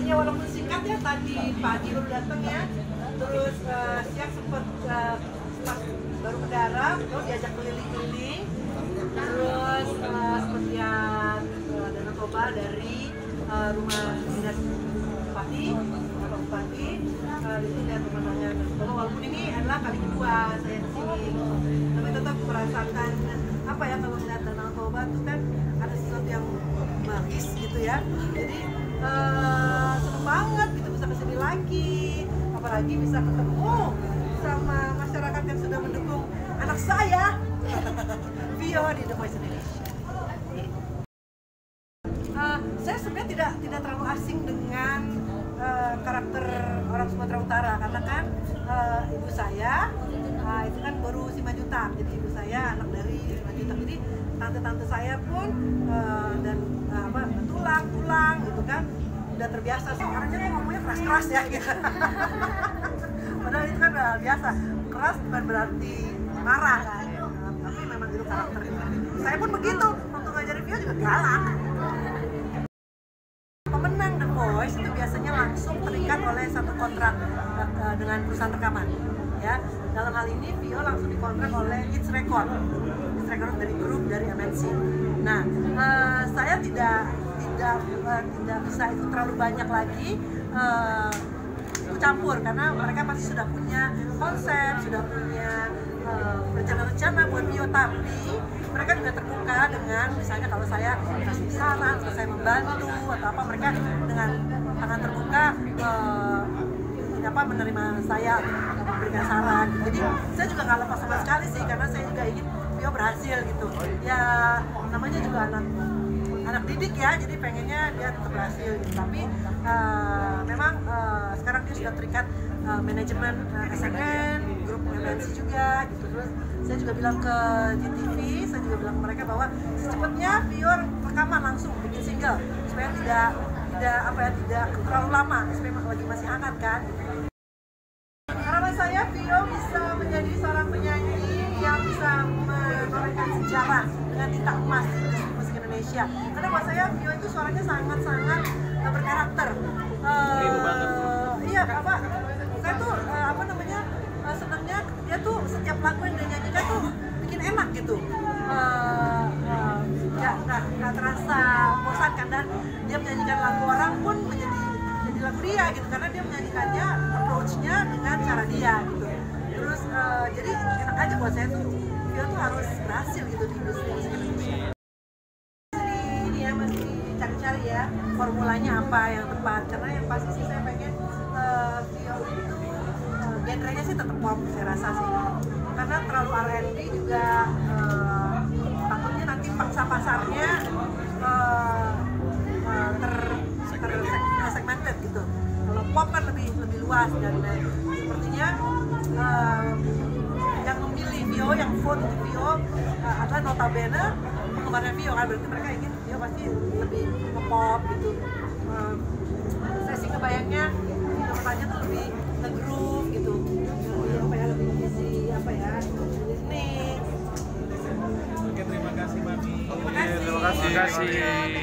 ya walaupun singkat ya, tadi pagi baru datang ya, terus siang sempat pas baru mendarat, terus diajak keliling-keliling, terus sempat lihat Danau Toba dari rumah dinas Bupati, Bapak Bupati, itu lihat pemandangan Danau Toba. Walaupun ini adalah kali kedua saya di sini, tapi tetap merasakan apa ya, kalau melihat Danau Toba itu kan ada sesuatu yang magis gitu ya. Jadi seneng banget gitu bisa kesini lagi, apalagi bisa ketemu sama masyarakat yang sudah mendukung anak saya Vio di The Voice Indonesia. Saya sebenarnya tidak terlalu asing dengan karakter orang Sumatera Utara, karena kan ibu saya itu kan baru Simanjuntak, jadi ibu saya anak dari Simanjuntak, jadi tante-tante saya pun dan tulang gitu kan udah terbiasa. Sekarang dia ngomongnya keras-keras ya gitu. Padahal itu kan biasa, keras bukan berarti marah kan, tapi memang itu karakter itu. Saya pun begitu, waktu ngajarin Vio juga galak. Pemenang The Voice itu biasanya langsung terikat oleh satu kontrak dengan perusahaan rekaman. Ya, dalam hal ini Vio langsung dikontrak oleh Hits Record dari grup dari MNC. Nah, saya tidak bisa itu terlalu banyak lagi campur, karena mereka pasti sudah punya konsep, sudah punya rencana-rencana buat Vio, tapi mereka juga terbuka dengan misalnya kalau saya kasih saran, kalau saya membantu atau apa, mereka dengan tangan terbuka menerima saya, memberikan saran. Jadi saya juga nggak lepas sama sekali sih, karena saya juga ingin Vio berhasil gitu. Ya namanya juga anak didik ya, jadi pengennya dia tetap berhasil gitu. Tapi memang sekarang dia sudah terikat manajemen SNN, grup MNC juga gitu. Terus saya juga bilang ke GTV, saya juga bilang ke mereka bahwa secepatnya Vio rekaman langsung bikin single supaya tidak terlalu lama, supaya lagi masih hangat kan. Harapan saya Vio bisa menjadi seorang penyanyi yang bisa menorehkan sejarah dengan tinta emas di musik Indonesia. Karena buat saya Vio itu suaranya sangat-sangat berkarakter. Iya, saya tuh senangnya dia tuh setiap lagu yang dia nyanyikan tuh bikin enak gitu. Nggak terasa bosan kan, dan dia menyanyikan lagu orang pun menjadi lagu dia gitu, karena dia menyanyikannya approach-nya dengan cara dia gitu. Terus jadi enak aja buat saya tuh Vio tuh harus berhasil gitu di industri musik Indonesia. Ini ya masih cari-cari ya formulanya apa yang tepat, karena yang pasti sih saya pengen Vio itu genrenya sih tetap pop, saya rasa sih, karena terlalu R&B juga takutnya nanti pangsa pasarnya segmented gitu. Kalau pop kan lebih luas, dan sepertinya yang memilih Vio, yang vote untuk Vio adalah notabene penggemarnya Vio kan, berarti mereka ingin Vio pasti lebih nge-pop gitu. Saya sih kebayangnya kedepannya tuh lebih nge-groove gitu, lebih mengisi ini. Oke, terima kasih Mami. Terima kasih.